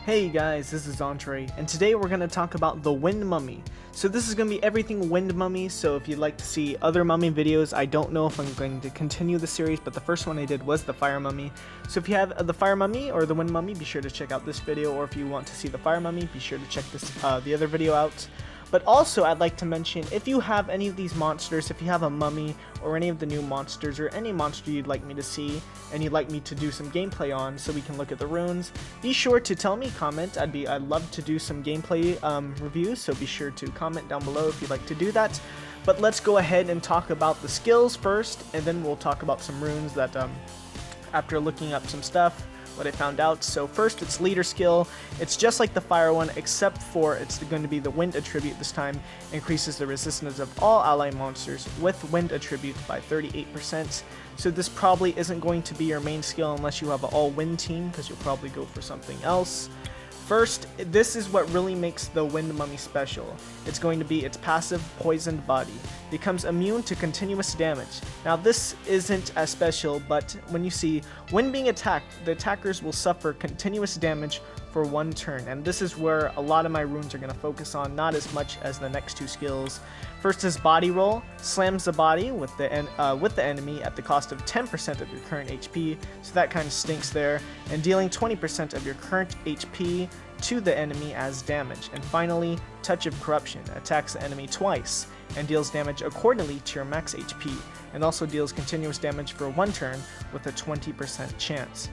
Hey guys, this is Andre, and today we're going to talk about the Wind Mummy. So this is going to be everything Wind Mummy, so if you'd like to see other mummy videos, I don't know if I'm going to continue the series, but the first one I did was the Fire Mummy. So if you have the Fire Mummy or the Wind Mummy, be sure to check out this video, or if you want to see the Fire Mummy, be sure to check this the other video out. But also, I'd like to mention, if you have any of these monsters, if you have a mummy, or any of the new monsters, or any monster you'd like me to see, and you'd like me to do some gameplay on, so we can look at the runes, be sure to tell me, comment. I'd love to do some gameplay reviews, so be sure to comment down below if you'd like to do that. But let's go ahead and talk about the skills first, and then we'll talk about some runes that, after looking up some stuff, what I found out. So first, it's leader skill. It's just like the fire one, except for it's going to be the wind attribute this time. Increases the resistance of all ally monsters with wind attribute by 38%. So this probably isn't going to be your main skill unless you have an all wind team, because you'll probably go for something else. First, this is what really makes the Wind Mummy special. It's going to be its passive poisoned body. Becomes immune to continuous damage. Now this isn't as special, but when you see when being attacked, the attackers will suffer continuous damage for one turn, and this is where a lot of my runes are going to focus on, not as much as the next two skills. First is body roll. Slams the body with the enemy at the cost of 10% of your current HP, so that kind of stinks there, and dealing 20% of your current HP to the enemy as damage. And finally, Touch of Corruption. Attacks the enemy twice and deals damage accordingly to your max HP, and also deals continuous damage for one turn with a 20% chance.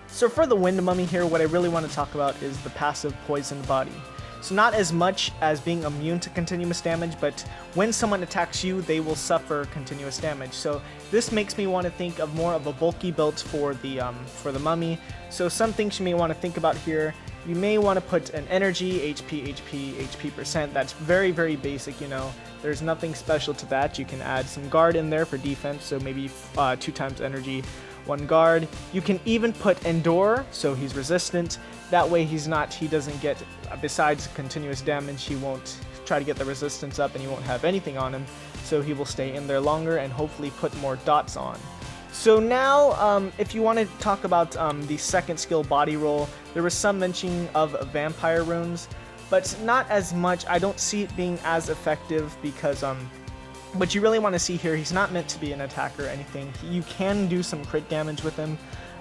So for the Wind Mummy here, what I really want to talk about is the passive poisoned body. So not as much as being immune to continuous damage, but when someone attacks you, they will suffer continuous damage. So this makes me want to think of more of a bulky build for the mummy. So some things you may want to think about here. You may want to put an energy, HP percent. That's very, very basic, you know. There's nothing special to that. You can add some guard in there for defense, so maybe 2 times energy, 1 guard. You can even put endure, so he's resistant. That way he doesn't get, besides continuous damage, he won't try to get the resistance up and he won't have anything on him. So he will stay in there longer and hopefully put more dots on. So now, if you want to talk about the second skill, body roll, there was some mention of vampire runes, but not as much. I don't see it being as effective because what you really want to see here, he's not meant to be an attacker or anything. You can do some crit damage with him,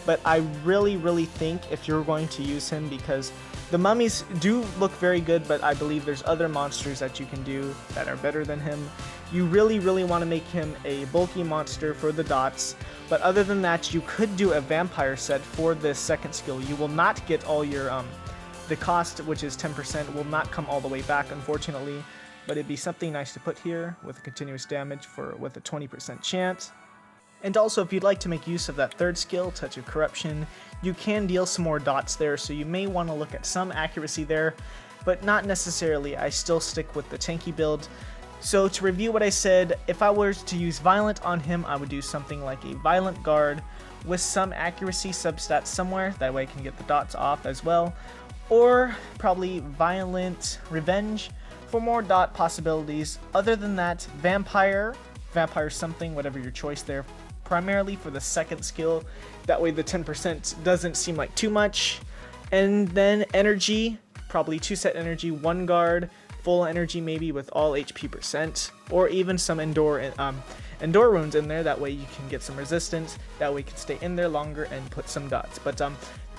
but I really think if you're going to use him, because the mummies do look very good, but I believe there's other monsters that you can do that are better than him. You really want to make him a bulky monster for the dots, but other than that, you could do a vampire set for this second skill. You will not get all your, the cost, which is 10%, will not come all the way back, unfortunately. But it'd be something nice to put here with continuous damage with a 20% chance. And also, if you'd like to make use of that third skill, Touch of Corruption, you can deal some more dots there, so you may want to look at some accuracy there, but not necessarily. I still stick with the tanky build. So to review what I said, if I were to use Violent on him, I would do something like a Violent Guard with some accuracy substats somewhere, that way I can get the dots off as well, or probably Violent Revenge for more dot possibilities. Other than that, Vampire something, whatever your choice there, primarily for the second skill. That way the 10% doesn't seem like too much. And then energy, probably 2 set energy, 1 guard, full energy maybe with all HP percent, or even some endure runes in there. That way you can get some resistance. That way you can stay in there longer and put some dots. But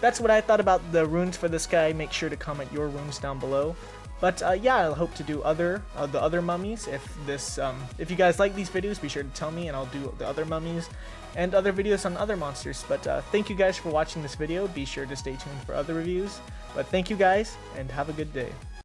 that's what I thought about the runes for this guy. Make sure to comment your runes down below. But yeah, I'll hope to do the other mummies. If you guys like these videos, be sure to tell me, and I'll do the other mummies and other videos on other monsters. But thank you guys for watching this video. Be sure to stay tuned for other reviews. But thank you guys, and have a good day.